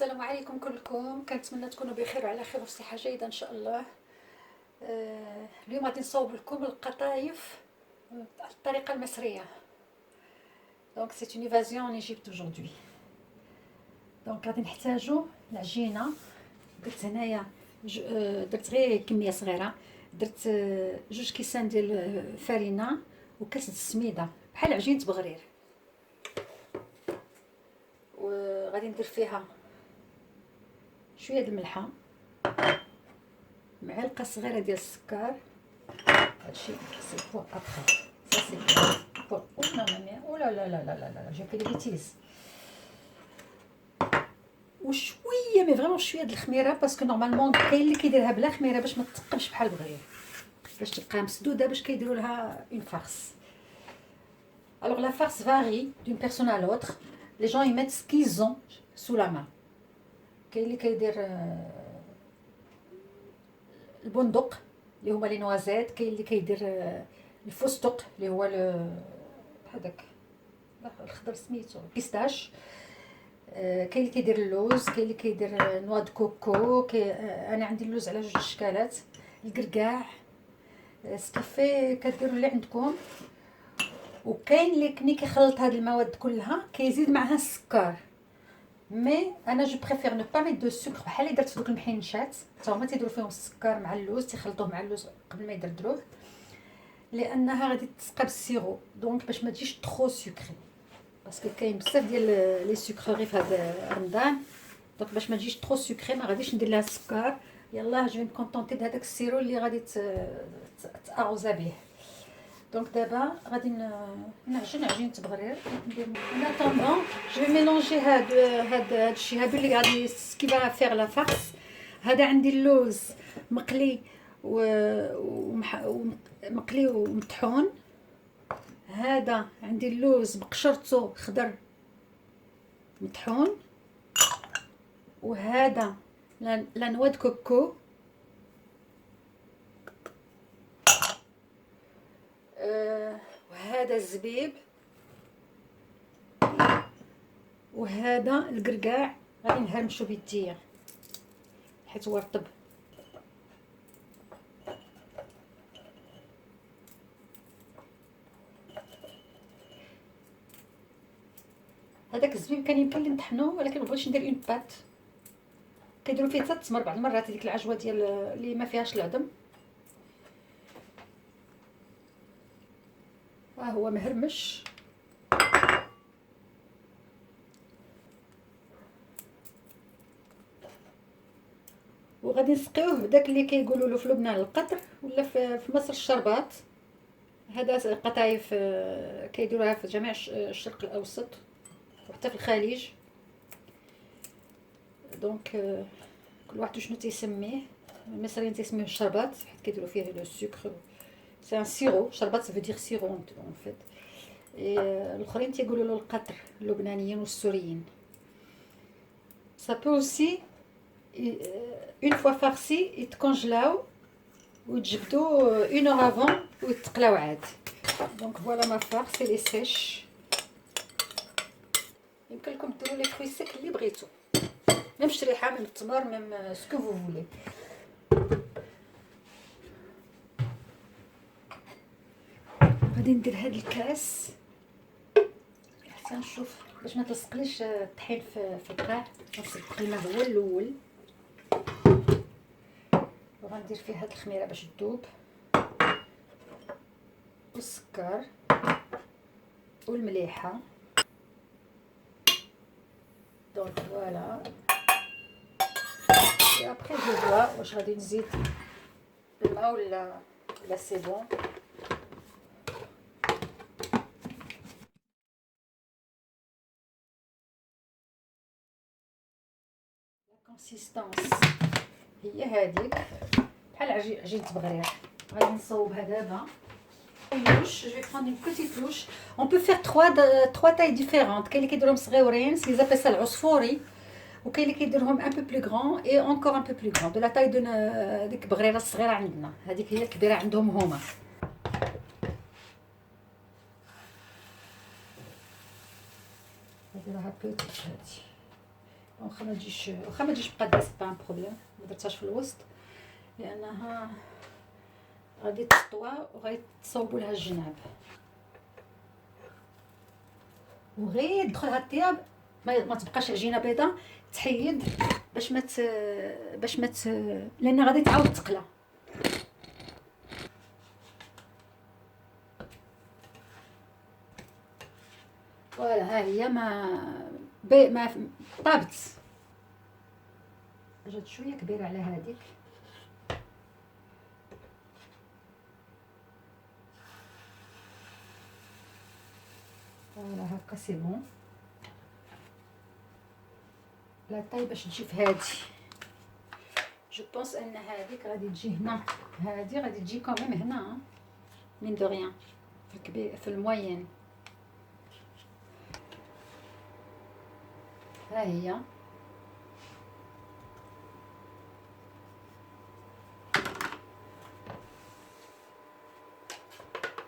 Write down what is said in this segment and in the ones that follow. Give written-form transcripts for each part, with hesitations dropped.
السلام عليكم كلكم، كنتمنى تكونوا بخير وعلى خير وفي صحة جيدة إن شاء الله. اليوم غادي نصاوب لكم القطايف الطريقة المصرية. دونك سي اون ايفازيون ان ايجيبت اجوردي. دونك غادي نحتاجو العجينة. درت هنايا درت غير كمية صغيرة. درت 2 كيسان ديال الفرينة وكاس د السميدة بحال عجينة بغرير، وغادي ندير فيها شويه د الملحه، معلقه صغيره ديال السكر. هادشي سي بور ابخي، سا سي بور او لا مامي او لا لا لا لا لا لا جي في دي بيتيز. وشويه مي فريمون شويه د الخميره، باسكو نورمالمون كاين اللي كيديرها بلا خميره باش ما تثقبش بحال بغير، باش تبقى مسدوده، باش كيديروا لها اون فارس. Alors la farce varie d'une personne à l'autre. Les gens ils mettent ce qu'ils ont sous la main. كاين اللي كيدير البندق اللي هما لي نوازيت، كاين اللي كيدير الفستق اللي هو هذاك الخضر سميتو بيستاش، كاين اللي كيدير اللوز، كاين اللي كيدير نوا دو كوكو، انا عندي اللوز على 2 اشكالات، الكركاع، سكيفي كديروا اللي عندكم. وكاين اللي كني كيخلط هاد المواد كلها كيزيد معها السكر، مي انا جو بريفير نو با ميت دو سكر بحال اللي درت في دوك المحينشات، حتى هما تيديروا فيهم السكر مع اللوز، تيخلطوه مع اللوز قبل ما يدردروه، لانها غادي تسقى بالسيرو، دونك باش ما تجيش ترو سكري، باسكو كاين بزاف ديال لي سكري في هذا رمضان، دونك باش ما تجيش ترو سكري ما غاديش ندير لها السكر. يلاه جو نكونطونتي بهذاك السيرو اللي غادي تاغوزا به. دونك دابا غادي نعجن عجينه بغرير. ان اتوندون جو في ميلونجي هاد الشيء هادو اللي غادي سكي فا فيغ لا فارس. هذا عندي اللوز مقلي مقلي ومطحون. هذا عندي اللوز بقشرته خضر مطحون. وهذا لا نوا د كوكو. وهذا الزبيب. وهذا الكركاع غادي نهرمشو بيديا حيت هو رطب. هذاك الزبيب كان يمكن لي نطحنو، ولكن ما بغيتش ندير اون بات. كيديروا فيه حتى التمر بعض المرات، هذيك العجوه ديال اللي ما فيهاش العظم. ها هو مهرمش. وغادي نسقيوه بداك اللي كيقولوا له في لبنان القطر، ولا في مصر الشربات. هذا قطايف كيديروها في جميع الشرق الاوسط وحتى في الخليج. دونك كل واحد شنو تيسميه. المصريين تيسميوه الشربات حيت كيديروا فيه لو سكر، سي ان سيرو. شربات سا دير سيرو اون فيت. الاخرين تيقولوا له القطر، اللبنانيين والسوريين. سا بو اوسي اون فوا فارسي يتكونجلاو ويتجبدوا اون اور افون ويتقلاو عاد. دونك فوالا ما فارس لي سيش. يمكن لكم ديروا لي فروي سيك اللي بغيتو، ميم شريحه، ميم التمر، ميم سكو فو فولي. غادي ندير هاد الكاس حتى نشوف باش ما تلصقليش الطحين في القاع. نصب الماء هو الاول، وغندير فيه هاد الخميره باش تذوب، والسكر والمليحه. دونك فوالا. اي ابري جو فوا واش غادي نزيد الماء ولا سي بون. كونسيستانس هي هذيك بحال عجينه بغرير. غادي نصوبها دابا. louche, je vais prendre une petite louche. On peut faire trois tailles différentes. كاين اللي كيديرهم صغيورين، ils appellent ça العصفوري، وكاين اللي كيديرهم un peu plus grand et encore un peu plus grand, de la taille de ديك بغريره الصغيره عندنا. هذيك هي الكبيره عندهم هما. نديرها بوتيت هادي واخا ما تجيش بقادة، سي با ان بروبليم. ما درتهاش في الوسط لانها غادي تطوى وغادي تصوبوا لها الجناب، وغير تدخلها الطياب ما تبقاش عجينه بيضاء، تحيد باش ما لان غادي تعاود تقلى. فوالا ها هي ما طابت، جات شويه كبيره على هذيك. فوالا هكا سي بون. لا طاي باش تجي في هادي، جو بونس ان هذيك غادي تجي هنا، هادي غادي تجي كوميم هنا من دو ريان في الكبير في الموين. ها هي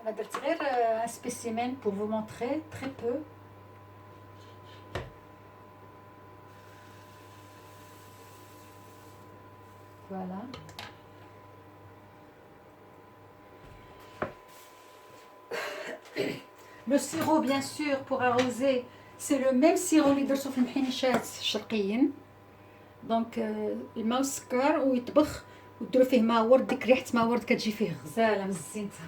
انا درت غير ان سبيسيمين بور فو مونطري تري بو. فوالا لو سيرو بيان سور بور ارروزي سي لو ميم سيرو اللي درتو في المحينشات الشرقيين. دونك الماء والسكر ويطبخ وديروا فيه ما ورد، ديك ريحه ما ورد كتجي فيه غزاله مزينته.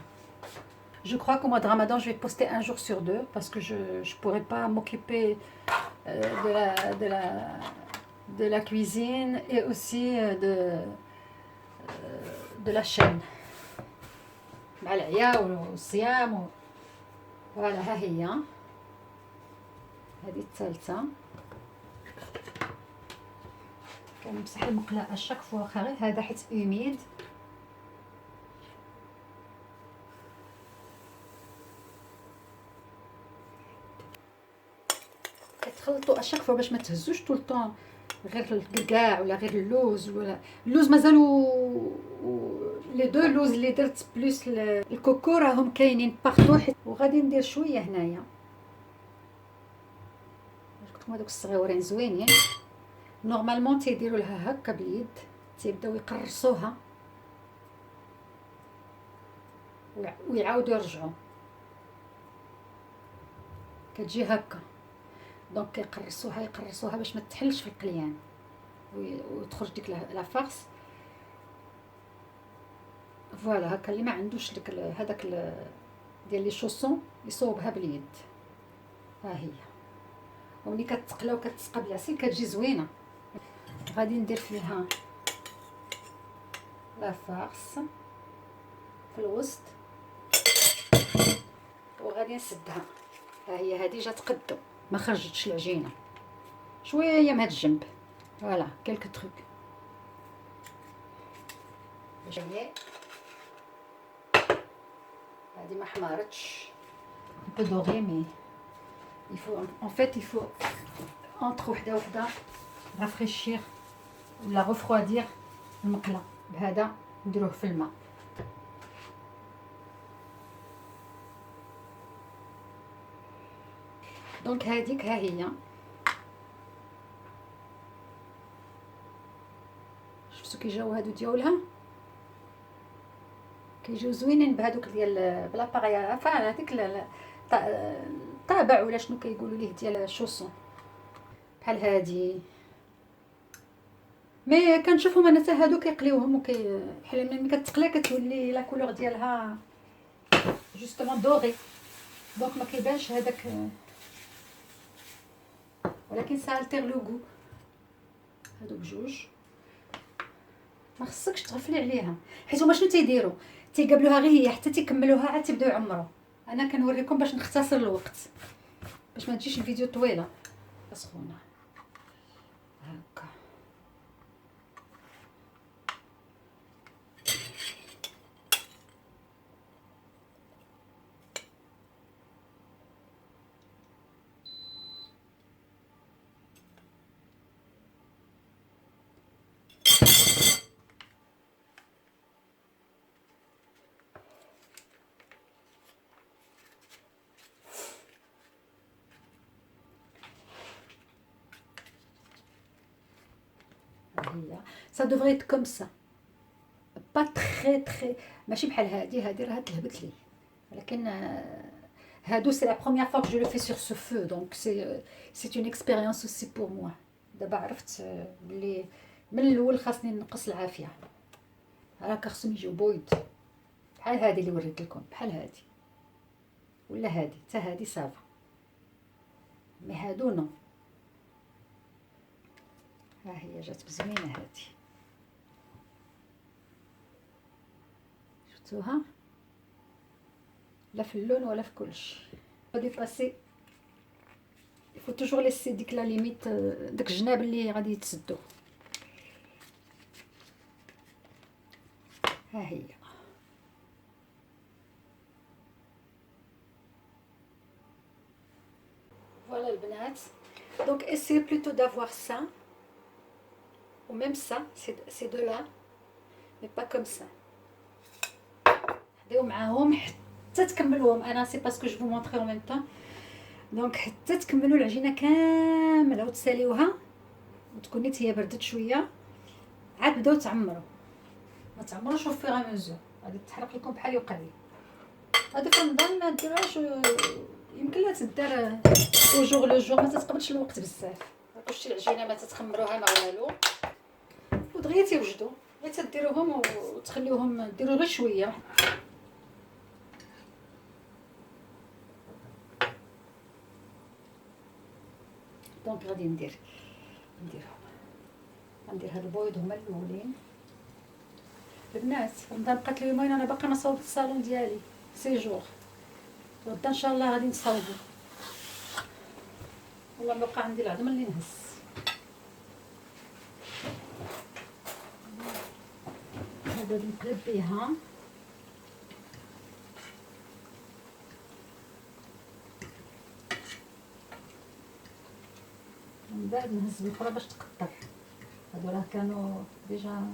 Je crois qu'au mois de Ramadan, je vais poster un jour sur deux parce que je ne pourrai pas m'occuper de la cuisine et aussi de la chaîne. مع العيا والصيام فوالا ها هي هذه الثالثه. كنمسح المقله اشاك فوا، واخا غير هذا حيت اوميد. كتخلطوا اشاك فوا باش ما تهزوش طول الطون، غير الكركاع ولا غير اللوز، ولا اللوز مازالوا لي دو لوز اللي درت بلوس الكوكو راهم كاينين بارطو. وغادي ندير شويه هنايا، قلت لكم هذوك الصغيورين زوينين. نورمالمون تيديروا لها هكا باليد، تيبداو يقرصوها ويعاودوا يرجعوا، كتجي هكا. دونك يقرصوها باش ما تحلش في القليان وتخرج ديك لا فارس. فوالا هكا اللي ما عندوش ديك هذاك ديال لي شوسون يصوبها باليد. ها هي وملي كتقلى وكتسقى بالعسل كتجي زوينه. غادي ندير فيها لا فارس في الوسط وغادي نسدها. ها هي هذه جات قدو ما خرجتش العجينه، شويه من هاد الجنب. فوالا كلك تروك باش هادي ما حمارتش بو دوغي. مي il faut en fait il faut entre وحده rafraîchir ولا refroidir المقله بهذا، نديروه في الماء. دونك هذيك ها هي شفتو كي جاو هادو ديالها كيجيو زوينين بهذوك ديال بلاباغي. عارفه هذيك طابع ولا شنو كيقولوا ليه ديال الشوسون بحال هادي. مي كنشوفهم انا حتى هادو كيقليوهم بحال ملي كتقلى كتولي لا كولور ديالها جوستومون دوغي، دونك ما كيبانش هذاك، ولكن سالتير لو غو. هادو بجوج ما خصكش تغفلي عليها، حيت هما شنو تيديروا تيقبلوها غير هي حتى تيكملوها عاد تيبداو يعمروا. انا كنوريكم باش نختصر الوقت باش ما تجيش الفيديو طويله سخونه هكا. هي سا دوفري ايت كوم سا، با تري ماشي بحال هادي راها تلهبت لي، ولكن هادو سي لا بروميير فوا كو جو لو في سور سو فو، دونك سي اون اكسبيريونس اوسي بور موا. دابا عرفت بلي من الاول خاصني نقص العافيه، هاكا خصهم يجيو بويض بحال هادي اللي وريت لكم، بحال هادي ولا هادي، حتى هادي صافا، مي هادو نو. ها هي جات بزوينه هادي، شفتوها لا في اللون ولا في كلشي. غادي باسي يفو توجور ليسي ديك لا ليميت، داك الجناب اللي غادي يتسدو. ها هي فوالا البنات. دونك اسيي بلوتو دافوار سا و ميم سا، سي دو لا مي با كوم سا. خديو معاهم حتى تكملوهم، انا سي باسكو جو فو مونطري اون ميم طون. دونك حتى تكملوا العجينه كامله وتساليوها وتكون نيت هي بردت شويه، عاد بداو تعمروا. ما تعمروش في غا ميزور، غادي تحرق لكم بحال يوقع لي. هادي في رمضان ما ديروهاش، يمكن لا تدار او جور لو جور، ما تتقبلش الوقت بزاف. شتي العجينه ما تتخمروها ما والو، ودغيا تيوجدوا، غير تديروهم وتخليوهم ديروا غير شويه. دونك غادي نديرهم، غندير هاد البويض هما الاولين. البنات رمضان بقات لي يومين انا باقا ما صوبت الصالون ديالي سيجور، غدا ان شاء الله غادي نصاوبو. والله ما بقى عندي العظم اللي نهز. هذا نقلب بيها، من بعد نهز بالاخرى باش تقطر. هادو راه كانوا ديجا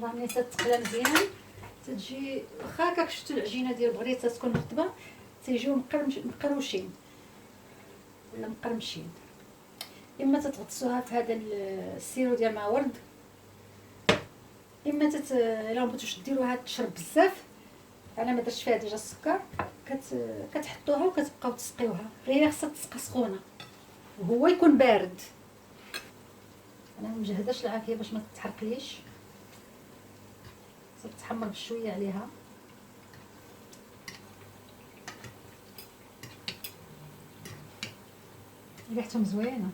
راه ملي تتقلى مزيان تتجي، واخا هكاك شفتو العجينه ديال بغريتها تكون رطبه تيجيو مقروشين ولا مقرمشين. اما تتغطسوها في هذا السيرو ديال مع ورد، اما الا بغيتوش ديروها تشرب بزاف، انا ما درتش فيها ديجا السكر، كتحطوها وكتبقاو تسقيوها، غير خاصها تسقى سخونه وهو يكون بارد. انا مجهداش العافيه باش ما تتحرقليش، تتحمر بشويه عليها. ريحتهم زوينه،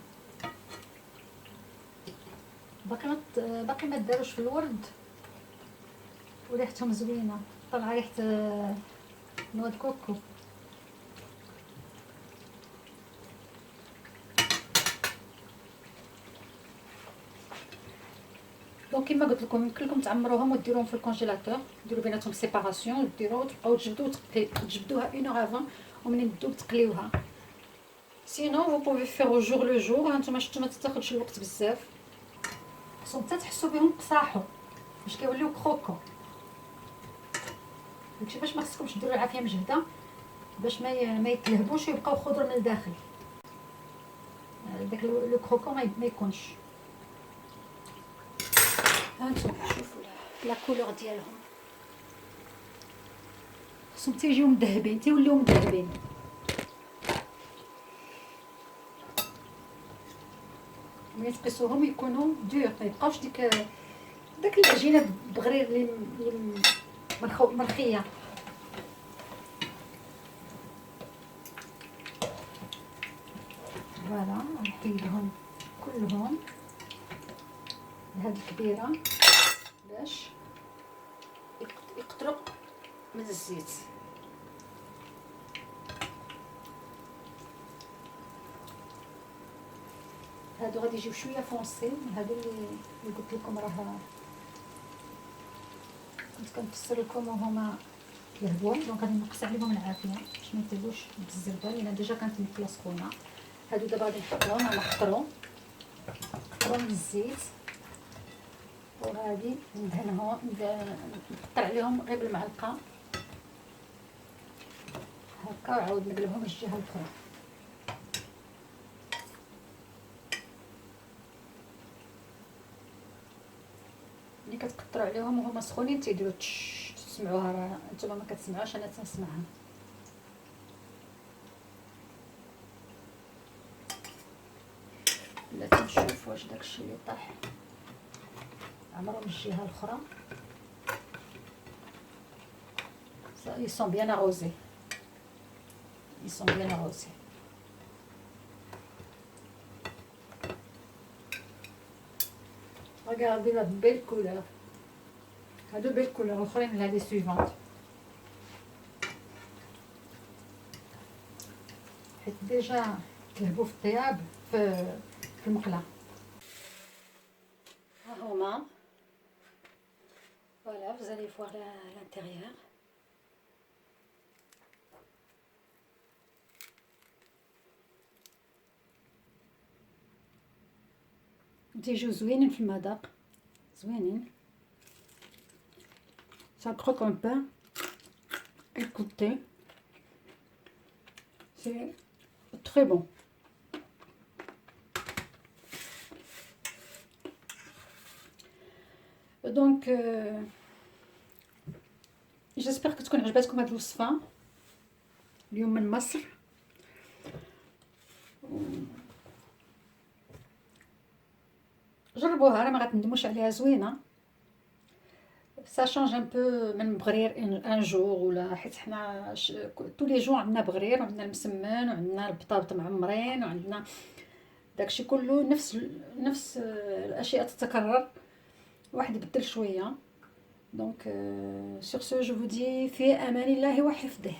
باقي ما داروش في الورد وريحتهم زوينه، طالعه ريحه نوى الكوكو. دونك كما قلت لكم يمكن لكم تعمروهم وديروهم في الكونجيلاتور، ديروا بيناتهم سيباراسيون، ديروا تبقاو تجبدوها اون اور افون، ومنين تذوب تقليوها. سينو فو بوفي فيغ جور لو جور. هانتوما شفتوا ما تاخذش الوقت بزاف، خصهم حتى تحسوا بهم قصاحوا باش كيوليو كروكو. داكشي باش ما خصكمش ديروا العافيه مجهده، باش ما يتلهبوش ويبقاو خضر من الداخل، داك لو كروكو ما يكونش. هانتوما شوفوا لا كولور ديالهم، خصهم تيجيو مذهبين، تيوليو مذهبين. ملي تقيسوهم يكونوا دور، ما يبقاوش داك العجينه بغرير اللي مرخيه. فوالا نحيدهم كلهم لهاد الكبيره باش يقطروا من الزيت. هادو غادي يجيو شويه فونسي، هادو اللي قلت لكم راه كنت كنفسر لكم وهما كيهبوا. دونك غادي نقص عليهم العافيه باش ما يطيبوش بالزربه لان ديجا كانت المقله سخونه. هادو دابا غادي نحطهم على نقطرو من الزيت، وغادي ندهنهم نقطر عليهم غير بالمعلقه هكا، وعاود نقلبهم الجهه الاخرى. كتروا عليهم وهما سخونين تيديروا تش، تسمعوها، راه نتوما ما كتسمعوش، انا تنسمعها. لا تنشوف واش داكشي اللي طاح عمرو من الجهه الاخرى. Ils sont bien arrosés. Ils sont bien arrosés. Regardez la belle couleur. هادو belle couleur. الاخرين هادي suivante. حيت ديجا كلهبوا في الطياب في المقله. ها هما. Voilà, vous allez voir l'intérieur. تيجيو زوينين في المذاق، زوينين. Ça croque un peu. Écoutez, c'est très bon. Donc j'espère que تكون عجبتكم هاد الوصفه اليوم من مصر. جربوها، راه ما غتندموش عليها، زوينه. سا شانج ان بو من بغرير ان جور، ولا حيت حنا تو لي جور عندنا بغرير، وعندنا المسمن، وعندنا البطاط معمرين، وعندنا داكشي كله نفس الاشياء تتكرر، واحد يبدل شويه. دونك سور سو جو فو دي في امان الله وحفظه.